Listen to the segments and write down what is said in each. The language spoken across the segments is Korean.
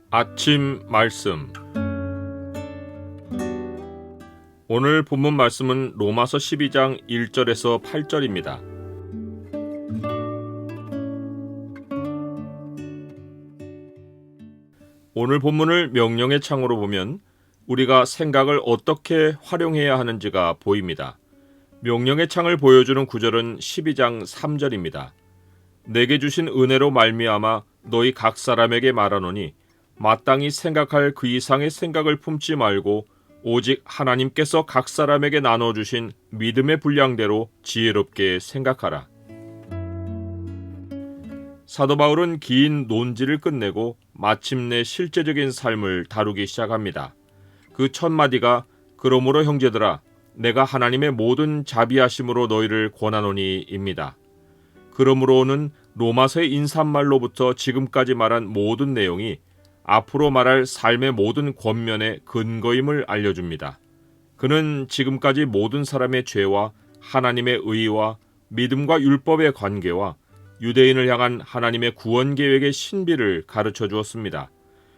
아침 말씀. 오늘 본문 말씀은 로마서 12장 1절에서 8절입니다. 오늘 본문을 명령의 창으로 보면 우리가 생각을 어떻게 활용해야 하는지가 보입니다. 명령의 창을 보여주는 구절은 12장 3절입니다. 내게 주신 은혜로 말미암아 너희 각 사람에게 말하노니 마땅히 생각할 그 이상의 생각을 품지 말고 오직 하나님께서 각 사람에게 나눠주신 믿음의 분량대로 지혜롭게 생각하라. 사도 바울은 긴 논지를 끝내고 마침내 실제적인 삶을 다루기 시작합니다. 그 첫 마디가 그러므로 형제들아 내가 하나님의 모든 자비하심으로 너희를 권하노니입니다. 그러므로는 로마서의 인사말로부터 지금까지 말한 모든 내용이 앞으로 말할 삶의 모든 권면의 근거임을 알려줍니다. 그는 지금까지 모든 사람의 죄와 하나님의 의와 믿음과 율법의 관계와 유대인을 향한 하나님의 구원 계획의 신비를 가르쳐 주었습니다.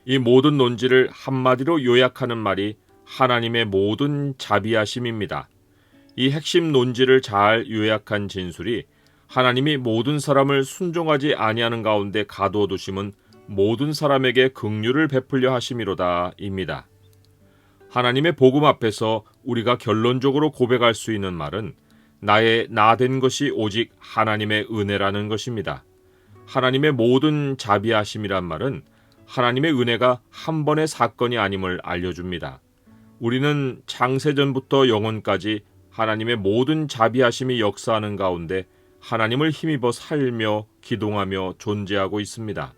이 모든 논지를 한마디로 요약하는 말이 하나님의 모든 자비하심입니다. 이 핵심 논지를 잘 요약한 진술이 하나님이 모든 사람을 순종하지 아니하는 가운데 가두어 두심은 모든 사람에게 긍휼을 베풀려 하심이로다입니다. 하나님의 복음 앞에서 우리가 결론적으로 고백할 수 있는 말은 나의 나 된 것이 오직 하나님의 은혜라는 것입니다. 하나님의 모든 자비하심이란 말은 하나님의 은혜가 한 번의 사건이 아님을 알려줍니다. 우리는 창세전부터 영원까지 하나님의 모든 자비하심이 역사하는 가운데 하나님을 힘입어 살며 기동하며 존재하고 있습니다.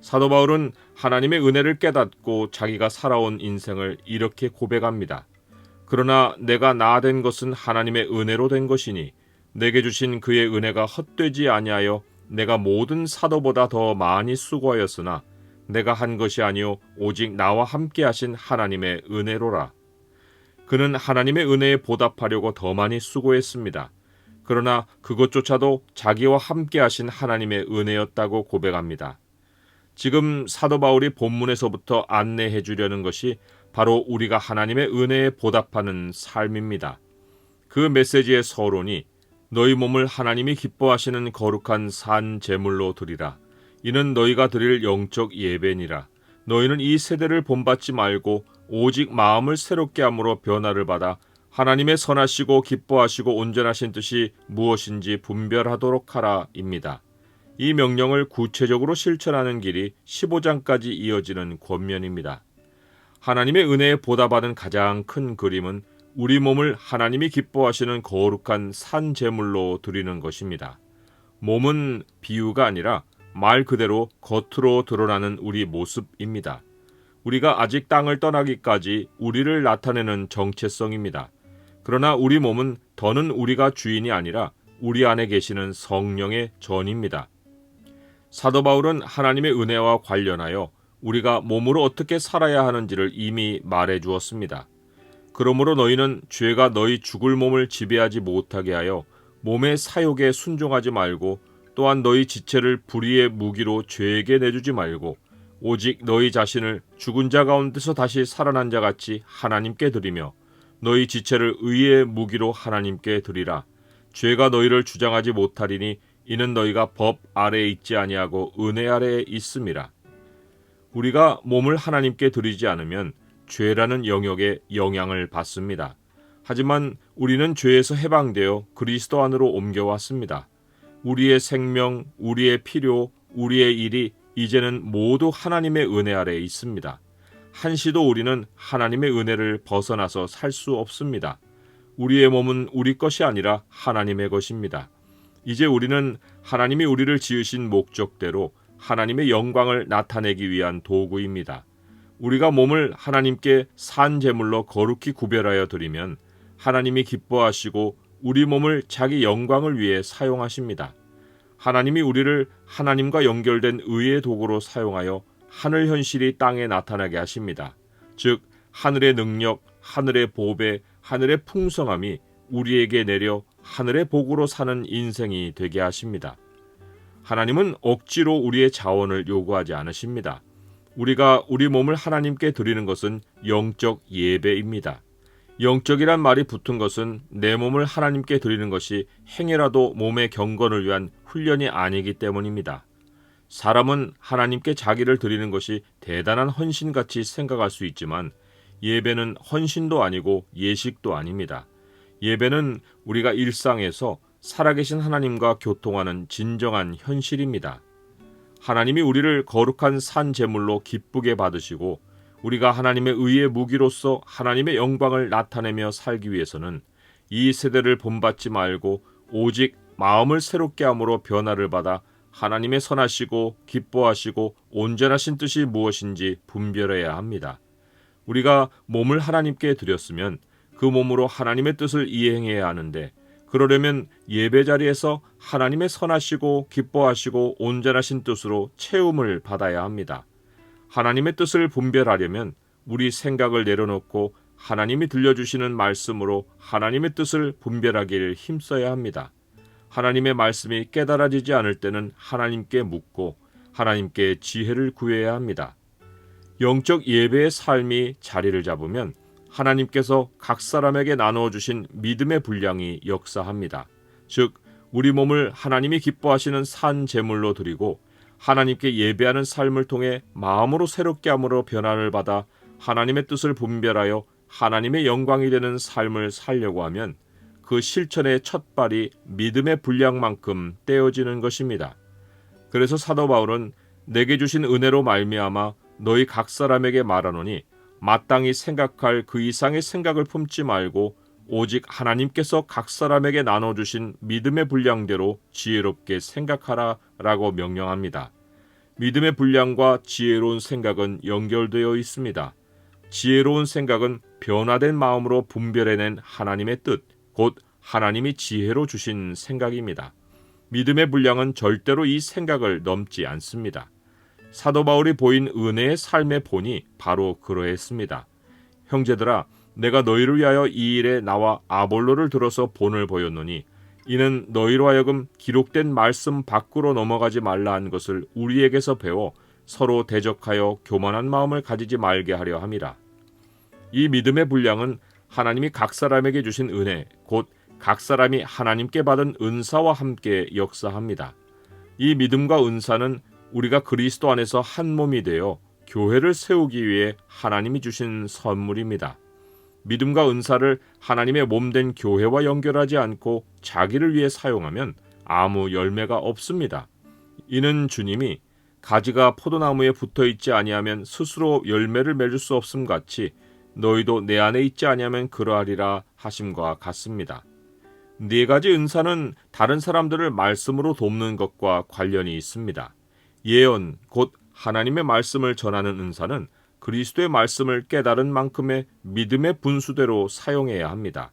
사도 바울은 하나님의 은혜를 깨닫고 자기가 살아온 인생을 이렇게 고백합니다. 그러나 내가 나 된 것은 하나님의 은혜로 된 것이니 내게 주신 그의 은혜가 헛되지 아니하여 내가 모든 사도보다 더 많이 수고하였으나 내가 한 것이 아니요 오직 나와 함께 하신 하나님의 은혜로라. 그는 하나님의 은혜에 보답하려고 더 많이 수고했습니다. 그러나 그것조차도 자기와 함께 하신 하나님의 은혜였다고 고백합니다. 지금 사도 바울이 본문에서부터 안내해 주려는 것이 바로 우리가 하나님의 은혜에 보답하는 삶입니다. 그 메시지의 서론이 너희 몸을 하나님이 기뻐하시는 거룩한 산 제물로 드리라. 이는 너희가 드릴 영적 예배니라. 너희는 이 세대를 본받지 말고 오직 마음을 새롭게 함으로 변화를 받아 하나님의 선하시고 기뻐하시고 온전하신 뜻이 무엇인지 분별하도록 하라입니다. 이 명령을 구체적으로 실천하는 길이 15장까지 이어지는 권면입니다. 하나님의 은혜에 보답하는 가장 큰 그림은 우리 몸을 하나님이 기뻐하시는 거룩한 산 제물로 드리는 것입니다. 몸은 비유가 아니라 말 그대로 겉으로 드러나는 우리 모습입니다. 우리가 아직 땅을 떠나기까지 우리를 나타내는 정체성입니다. 그러나 우리 몸은 더는 우리가 주인이 아니라 우리 안에 계시는 성령의 전입니다. 사도 바울은 하나님의 은혜와 관련하여 우리가 몸으로 어떻게 살아야 하는지를 이미 말해 주었습니다. 그러므로 너희는 죄가 너희 죽을 몸을 지배하지 못하게 하여 몸의 사욕에 순종하지 말고 또한 너희 지체를 불의의 무기로 죄에게 내주지 말고 오직 너희 자신을 죽은 자 가운데서 다시 살아난 자 같이 하나님께 드리며 너희 지체를 의의 무기로 하나님께 드리라. 죄가 너희를 주장하지 못하리니 이는 너희가 법 아래에 있지 아니하고 은혜 아래에 있음이라. 우리가 몸을 하나님께 드리지 않으면 죄라는 영역에 영향을 받습니다. 하지만 우리는 죄에서 해방되어 그리스도 안으로 옮겨왔습니다. 우리의 생명, 우리의 필요, 우리의 일이 이제는 모두 하나님의 은혜 아래에 있습니다. 한시도 우리는 하나님의 은혜를 벗어나서 살 수 없습니다. 우리의 몸은 우리 것이 아니라 하나님의 것입니다. 이제 우리는 하나님이 우리를 지으신 목적대로 하나님의 영광을 나타내기 위한 도구입니다. 우리가 몸을 하나님께 산 제물로 거룩히 구별하여 드리면 하나님이 기뻐하시고 우리 몸을 자기 영광을 위해 사용하십니다. 하나님이 우리를 하나님과 연결된 의의 도구로 사용하여 하늘 현실이 땅에 나타나게 하십니다. 즉 하늘의 능력, 하늘의 보배, 하늘의 풍성함이 우리에게 내려 하늘의 복으로 사는 인생이 되게 하십니다. 하나님은 억지로 우리의 자원을 요구하지 않으십니다. 우리가 우리 몸을 하나님께 드리는 것은 영적 예배입니다. 영적이란 말이 붙은 것은 내 몸을 하나님께 드리는 것이 행여라도 몸의 경건을 위한 훈련이 아니기 때문입니다. 사람은 하나님께 자기를 드리는 것이 대단한 헌신같이 생각할 수 있지만 예배는 헌신도 아니고 예식도 아닙니다. 예배는 우리가 일상에서 살아계신 하나님과 교통하는 진정한 현실입니다. 하나님이 우리를 거룩한 산 제물로 기쁘게 받으시고 우리가 하나님의 의의 무기로서 하나님의 영광을 나타내며 살기 위해서는 이 세대를 본받지 말고 오직 마음을 새롭게 함으로 변화를 받아 하나님의 선하시고 기뻐하시고 온전하신 뜻이 무엇인지 분별해야 합니다. 우리가 몸을 하나님께 드렸으면 그 몸으로 하나님의 뜻을 이행해야 하는데 그러려면 예배 자리에서 하나님의 선하시고 기뻐하시고 온전하신 뜻으로 채움을 받아야 합니다. 하나님의 뜻을 분별하려면 우리 생각을 내려놓고 하나님이 들려주시는 말씀으로 하나님의 뜻을 분별하기를 힘써야 합니다. 하나님의 말씀이 깨달아지지 않을 때는 하나님께 묻고 하나님께 지혜를 구해야 합니다. 영적 예배의 삶이 자리를 잡으면 하나님께서 각 사람에게 나누어 주신 믿음의 분량이 역사합니다. 즉 우리 몸을 하나님이 기뻐하시는 산 제물로 드리고 하나님께 예배하는 삶을 통해 마음으로 새롭게 함으로 변화를 받아 하나님의 뜻을 분별하여 하나님의 영광이 되는 삶을 살려고 하면 그 실천의 첫 발이 믿음의 분량만큼 떼어지는 것입니다. 그래서 사도 바울은 내게 주신 은혜로 말미암아 너희 각 사람에게 말하노니 마땅히 생각할 그 이상의 생각을 품지 말고 오직 하나님께서 각 사람에게 나눠주신 믿음의 분량대로 지혜롭게 생각하라 라고 명령합니다. 믿음의 분량과 지혜로운 생각은 연결되어 있습니다. 지혜로운 생각은 변화된 마음으로 분별해낸 하나님의 뜻, 곧 하나님이 지혜로 주신 생각입니다. 믿음의 분량은 절대로 이 생각을 넘지 않습니다. 사도 바울이 보인 은혜의 삶의 본이 바로 그러했습니다. 형제들아, 내가 너희를 위하여 이 일에 나와 아볼로를 들어서 본을 보였노니 이는 너희로 하여금 기록된 말씀 밖으로 넘어가지 말라 한 것을 우리에게서 배워 서로 대적하여 교만한 마음을 가지지 말게 하려 함이라. 이 믿음의 분량은 하나님이 각 사람에게 주신 은혜, 곧 각 사람이 하나님께 받은 은사와 함께 역사합니다. 이 믿음과 은사는 우리가 그리스도 안에서 한 몸이 되어 교회를 세우기 위해 하나님이 주신 선물입니다. 믿음과 은사를 하나님의 몸된 교회와 연결하지 않고 자기를 위해 사용하면 아무 열매가 없습니다. 이는 주님이 가지가 포도나무에 붙어있지 아니하면 스스로 열매를 맺을 수 없음 같이 너희도 내 안에 있지 아니하면 그러하리라 하심과 같습니다. 네 가지 은사는 다른 사람들을 말씀으로 돕는 것과 관련이 있습니다. 예언, 곧 하나님의 말씀을 전하는 은사는 그리스도의 말씀을 깨달은 만큼의 믿음의 분수대로 사용해야 합니다.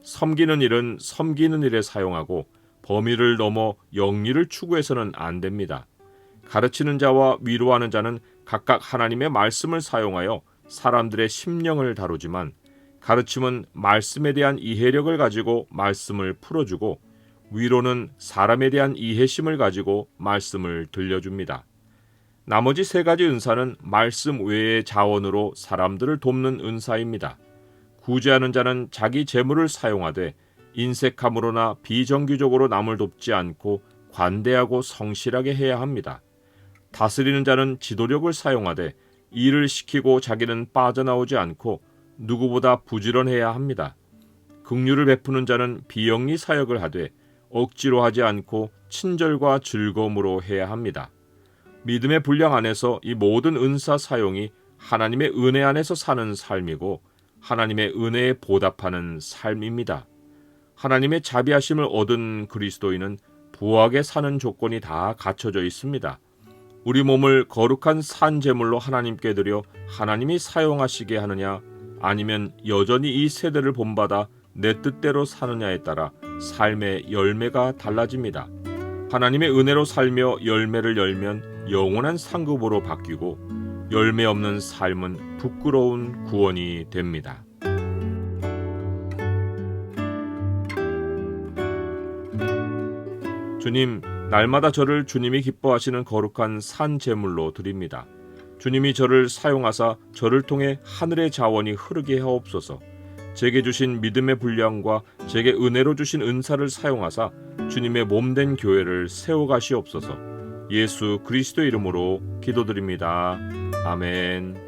섬기는 일은 섬기는 일에 사용하고 범위를 넘어 영리를 추구해서는 안 됩니다. 가르치는 자와 위로하는 자는 각각 하나님의 말씀을 사용하여 사람들의 심령을 다루지만 가르침은 말씀에 대한 이해력을 가지고 말씀을 풀어주고 위로는 사람에 대한 이해심을 가지고 말씀을 들려줍니다. 나머지 세 가지 은사는 말씀 외의 자원으로 사람들을 돕는 은사입니다. 구제하는 자는 자기 재물을 사용하되 인색함으로나 비정규적으로 남을 돕지 않고 관대하고 성실하게 해야 합니다. 다스리는 자는 지도력을 사용하되 일을 시키고 자기는 빠져나오지 않고 누구보다 부지런해야 합니다. 긍휼을 베푸는 자는 비영리 사역을 하되 억지로 하지 않고 친절과 즐거움으로 해야 합니다. 믿음의 분량 안에서 이 모든 은사 사용이 하나님의 은혜 안에서 사는 삶이고 하나님의 은혜에 보답하는 삶입니다. 하나님의 자비하심을 얻은 그리스도인은 부하게 사는 조건이 다 갖춰져 있습니다. 우리 몸을 거룩한 산 제물로 하나님께 드려 하나님이 사용하시게 하느냐 아니면 여전히 이 세대를 본받아 내 뜻대로 사느냐에 따라 삶의 열매가 달라집니다. 하나님의 은혜로 살며 열매를 열면 영원한 상급으로 바뀌고 열매 없는 삶은 부끄러운 구원이 됩니다. 주님, 날마다 저를 주님이 기뻐하시는 거룩한 산 제물로 드립니다. 주님이 저를 사용하사 저를 통해 하늘의 자원이 흐르게 하옵소서. 제게 주신 믿음의 분량과 제게 은혜로 주신 은사를 사용하사 주님의 몸된 교회를 세워가시옵소서. 예수 그리스도 이름으로 기도드립니다. 아멘.